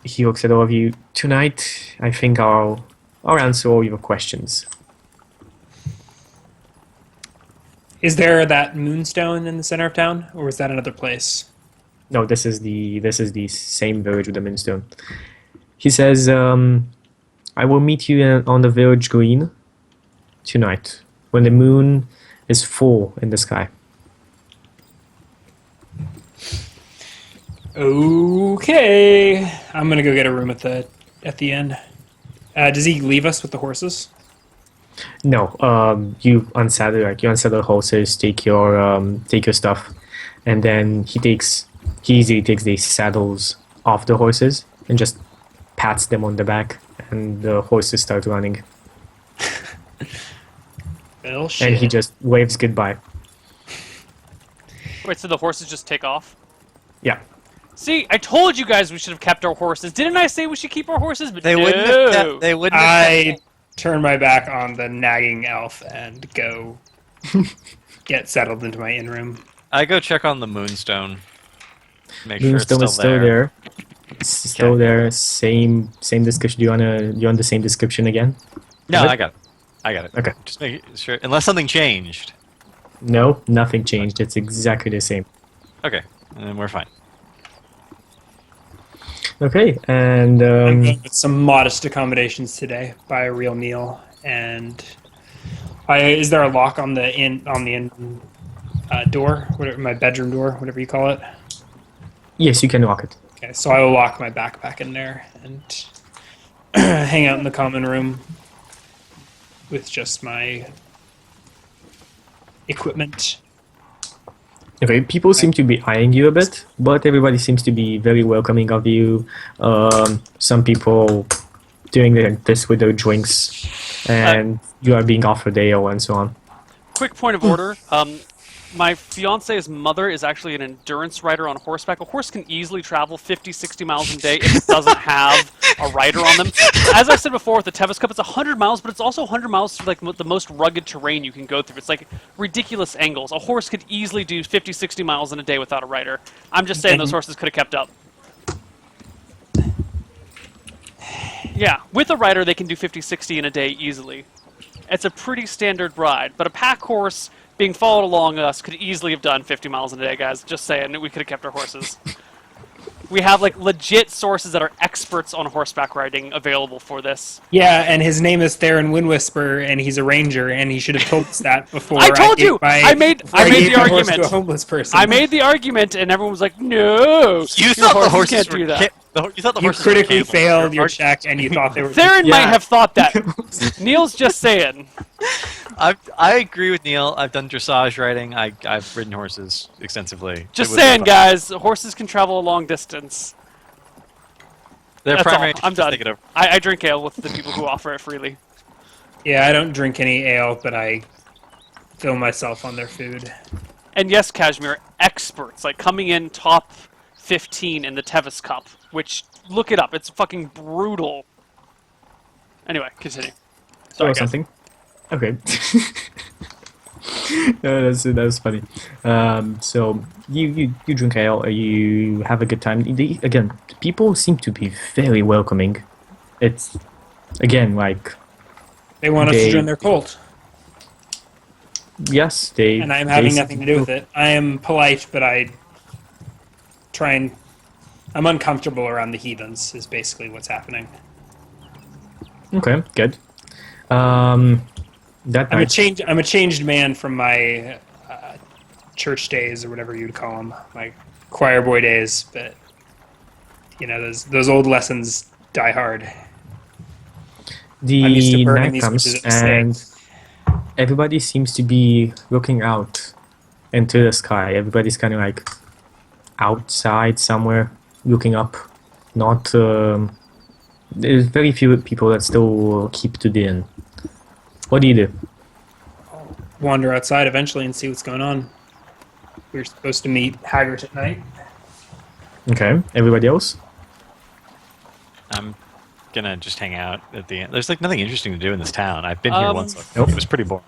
He looks at all of you. "Tonight, I think I'll answer all your questions." Is there that moonstone in the center of town, or is that another place? No, this is the same village with the moonstone. He says, "I will meet you on the village green tonight when the moon is full in the sky." Okay. I'm gonna go get a room at the inn. Does he leave us with the horses? No, you unsaddle the horses, take your stuff, and then he easily takes the saddles off the horses and just pats them on the back, and the horses start running. Well, shit. And he just waves goodbye. Wait, so the horses just take off? Yeah. See, I told you guys we should have kept our horses. Didn't I say we should keep our horses? But They no. wouldn't have kept. They wouldn't have I kept. turn my back on the nagging elf and go get settled into my inn room. I go check on the moonstone. Make Moonstone sure is it's still there. Still there. Same description. Do you want the same description again? No, What? I got it. I got it. Okay. Just make sure. Unless something changed. No, nothing changed. It's exactly the same. Okay, and then we're fine. Okay, and I'm going with some modest accommodations today. Buy a real meal, and is there a lock on the in door, whatever, my bedroom door, whatever you call it? yes, you can lock it. Okay, so I will lock my backpack in there and hang out in the common room with just my equipment. Okay, people seem to be eyeing you a bit, but everybody seems to be very welcoming of you. Some people doing this with their drinks, and you are being offered ale and so on. Quick point of order. My fiance's mother is actually an endurance rider on horseback. A horse can easily travel 50, 60 miles a day if it doesn't have a rider on them. As I said before with the Tevis Cup, it's 100 miles, but it's also 100 miles through like the most rugged terrain you can go through. It's like ridiculous angles. A horse could easily do 50, 60 miles in a day without a rider. I'm just saying those horses could have kept up. Yeah, with a rider they can do 50, 60 in a day easily. It's a pretty standard ride, but a pack horse being followed along us could easily have done 50 miles a day, guys. Just saying, we could have kept our horses. We have like legit sources that are experts on horseback riding available for this. Yeah, and his name is Theron Windwhisper, and he's a ranger, and he should have told us that before. I told you! I made gave the my horse argument. to a homeless person. I made the argument, and everyone was like, "No, You thought the horses can't do that." You thought the You horses were critically cannibals. failed your Your- check, and you thought they were. Theron Yeah. might have thought that. Neil's just saying. I agree with Neil. I've done dressage riding. I've ridden horses extensively. Just It was saying, fun. guys. Horses can travel a long distance. Their That's all. primary. I'm done. Take it over. I drink ale with the people who offer it freely. Yeah, I don't drink any ale, but I fill myself on their food. And yes, Kashmir, experts, like coming in top 15 in the Tevis Cup, which, look it up, it's fucking brutal. Anyway, continue. Sorry, Or guys. something. Okay. No, that was funny. So you drink ale, you have a good time. Again, people seem to be very welcoming. It's again like They want us to They- join their cult, yes, they. and I'm having they nothing to do with it. I am polite, but I'm uncomfortable around the heathens. Is basically what's happening. Okay, good. That I'm night, a changed man from my church days or whatever you'd call them, my choir boy days. But you know, those old lessons die hard. I'm used to the burning night these comes witches at the stake. and everybody seems to be looking out into the sky. Everybody's kind of like outside somewhere, looking up. Not there's very few people that still keep to the inn. What do you do? Wander outside eventually and see what's going on. We were supposed to meet Haggart at night. Okay, everybody else? I'm gonna just hang out at the end. There's like nothing interesting to do in this town. I've been here once. Nope. It was pretty boring.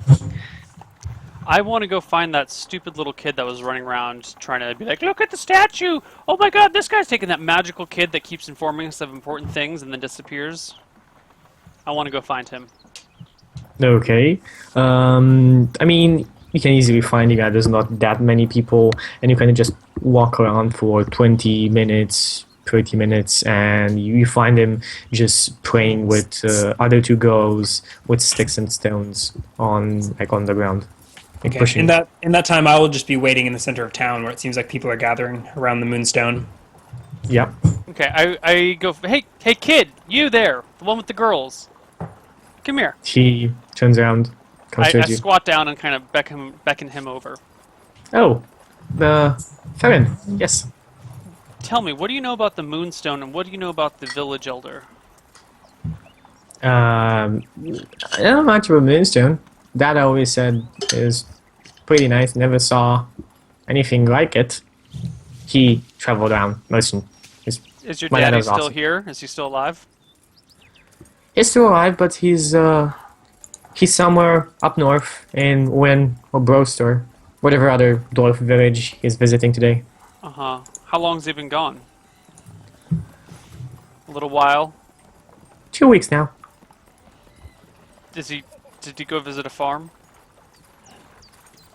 I want to go find that stupid little kid that was running around trying to be like, look at the statue! Oh my god, this guy's taking that magical kid that keeps informing us of important things and then disappears. I want to go find him. Okay. I mean, you can easily find the guy. There's not that many people, and you can just walk around for 20 minutes, 30 minutes, and you find him just playing with other two girls with sticks and stones on the ground. Like Okay. pushing. In that time, I will just be waiting in the center of town where it seems like people are gathering around the Moonstone. Yeah. Okay, I go, hey kid, you there, the one with the girls. Come here. He turns around, comes I towards you. squat down and kind of beckon him over. Oh, Farron. Yes. Tell me, what do you know about the Moonstone and what do you know about the village elder? I don't know much about Moonstone. Dad always said it was pretty nice. Never saw anything like it. He traveled around most. Is your My dad daddy was still awesome. here? Is he still alive? He's still alive, but he's somewhere up north in Wynn or Brost or whatever other dwarf village he's visiting today. Uh-huh. How long's he been gone? little while. 2 weeks now. Did he go visit a farm?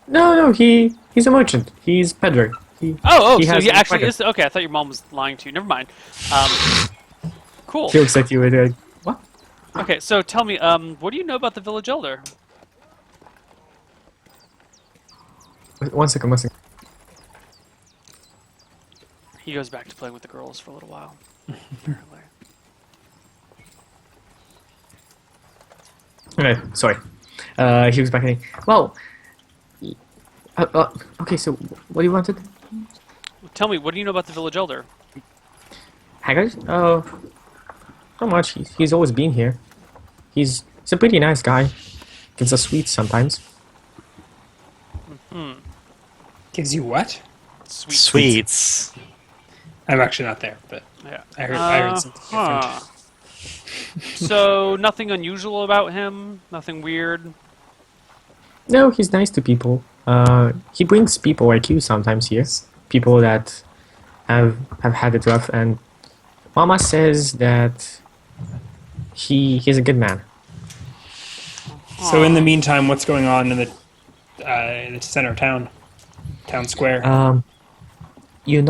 No, he's a merchant. He's peddler. Oh, he so has he a actually wagon. is. Okay, I thought your mom was lying to you. Never mind. Cool. He looks at you with like, what? Okay, so tell me, what do you know about the village elder? One second. He goes back to playing with the girls for a little while. Apparently. Okay, sorry. He was back in. Well, okay, so what do you wanted? Tell me, what do you know about the village elder? Haggard? Oh, not much. He's always been here. He's a pretty nice guy. Gives us sweets sometimes. Gives you what? Sweet. Sweets. I'm actually not there, but Yeah. I heard something Huh. So nothing unusual about him. Nothing weird. No, he's nice to people. He brings people like you sometimes here. People that have had it rough, and Mama says that he's a good man. different. So in the meantime, what's going on in the center of town square? You're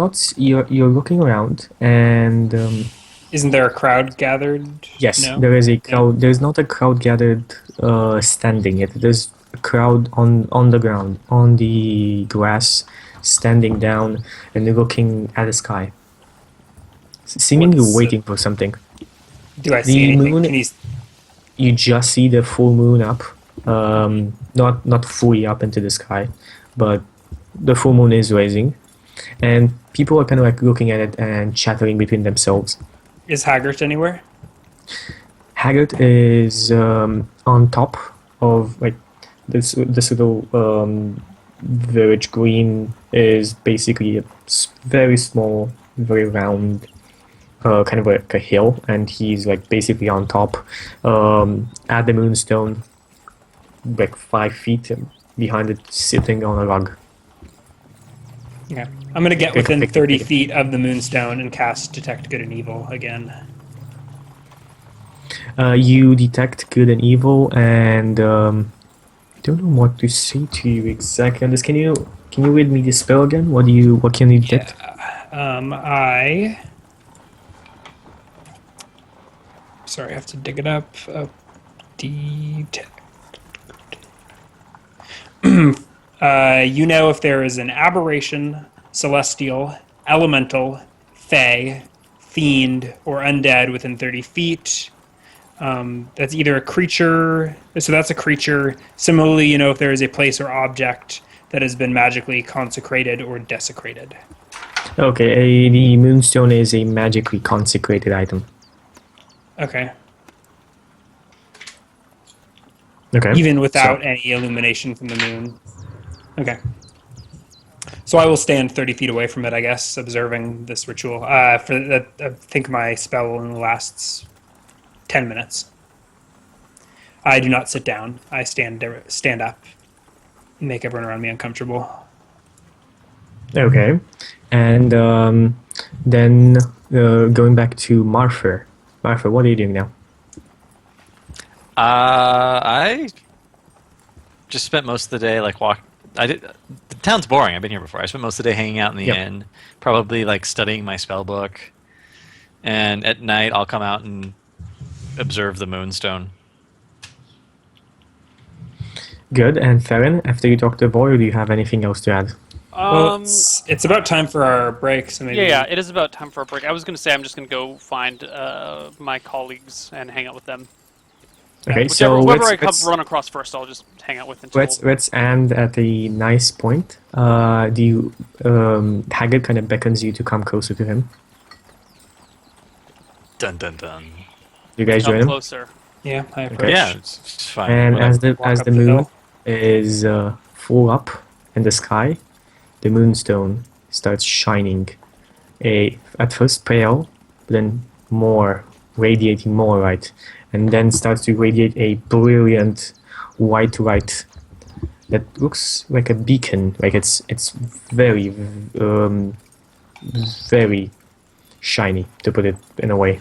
looking around, and Isn't there a crowd gathered? yes, No? there is a crowd. There's not a crowd gathered standing yet. There's a crowd on the ground, on the grass, standing down and looking at the sky, seemingly What's, waiting for something. Do I see the anything? moon- Can you? You just see the full moon up, not fully up into the sky, but the full moon is rising, and people are kind of like looking at it and chattering between themselves. Is Haggart anywhere? Haggard is on top of like this little village green is basically a very small, very round, kind of like a hill, and he's like basically on top at the moonstone, like 5 feet behind it, sitting on a rug. Okay. I'm gonna get Pick- within pick- 30 pick. feet of the moonstone and cast Detect Good and Evil again. You detect good and evil, and I don't know what to say to you exactly on this. Can you read me the spell again? What can you detect? Sorry, I have to dig it up. Detect. You know if there is an aberration, celestial, elemental, fey, fiend, or undead within 30 feet. That's either a creature, so that's a creature. Similarly, you know if there is a place or object that has been magically consecrated or desecrated. Okay, the moonstone is a magically consecrated item. Okay. Okay. Even without any illumination from the moon. Okay. So I will stand 30 feet away from it, I guess, observing this ritual. I think my spell only lasts 10 minutes. I do not sit down. I stand up, make everyone around me uncomfortable. Okay, and then going back to Martha. Martha, what are you doing now? I just spent most of the day the town's boring. I've been here before. I spent most of the day hanging out in the Yep. inn, probably like studying my spell book, and at night I'll come out and observe the moonstone. Good. And Farron, after you talk to the boy, or do you have anything else to add? Well, it's about time for our break, so maybe. Yeah, it is about time for a break. I was going to say I'm just going to go find my colleagues and hang out with them. Okay, so Whoever I let's run across first, I'll just hang out with until... let's end at a nice point. Haggard kind of beckons you to come closer to him. Dun dun dun. You guys come join him, closer. Yeah, I Okay. approach. Yeah, it's fine. and Whatever. as up the the moon hill. is full up in the sky, the moonstone starts shining. At first pale, but then more, radiating more light, and then starts to radiate a brilliant white light that looks like a beacon. Like it's very very shiny, to put it in a way.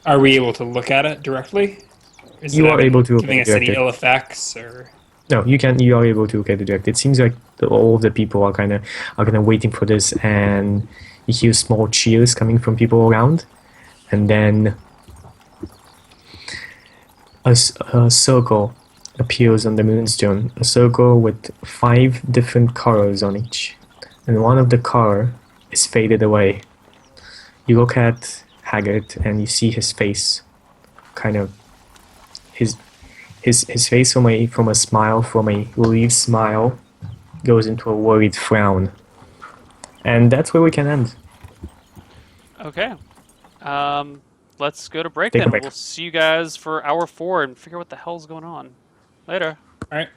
Are we able to look at it directly? Is You it are able to look giving at it us any directly. ill effects or? No, you can. You are able to get it direct. It seems like all of the people are kind of waiting for this, and you hear small cheers coming from people around, and then a circle appears on the moonstone. A circle with 5 different colors on each, and one of the color is faded away. You look at Haggard, and you see his face, kind of his face from a smile, from a relieved smile, goes into a worried frown. And that's where we can end. Okay. Let's go to break Take a then. break. We'll see you guys for hour 4 and figure out what the hell's going on. Later. All right.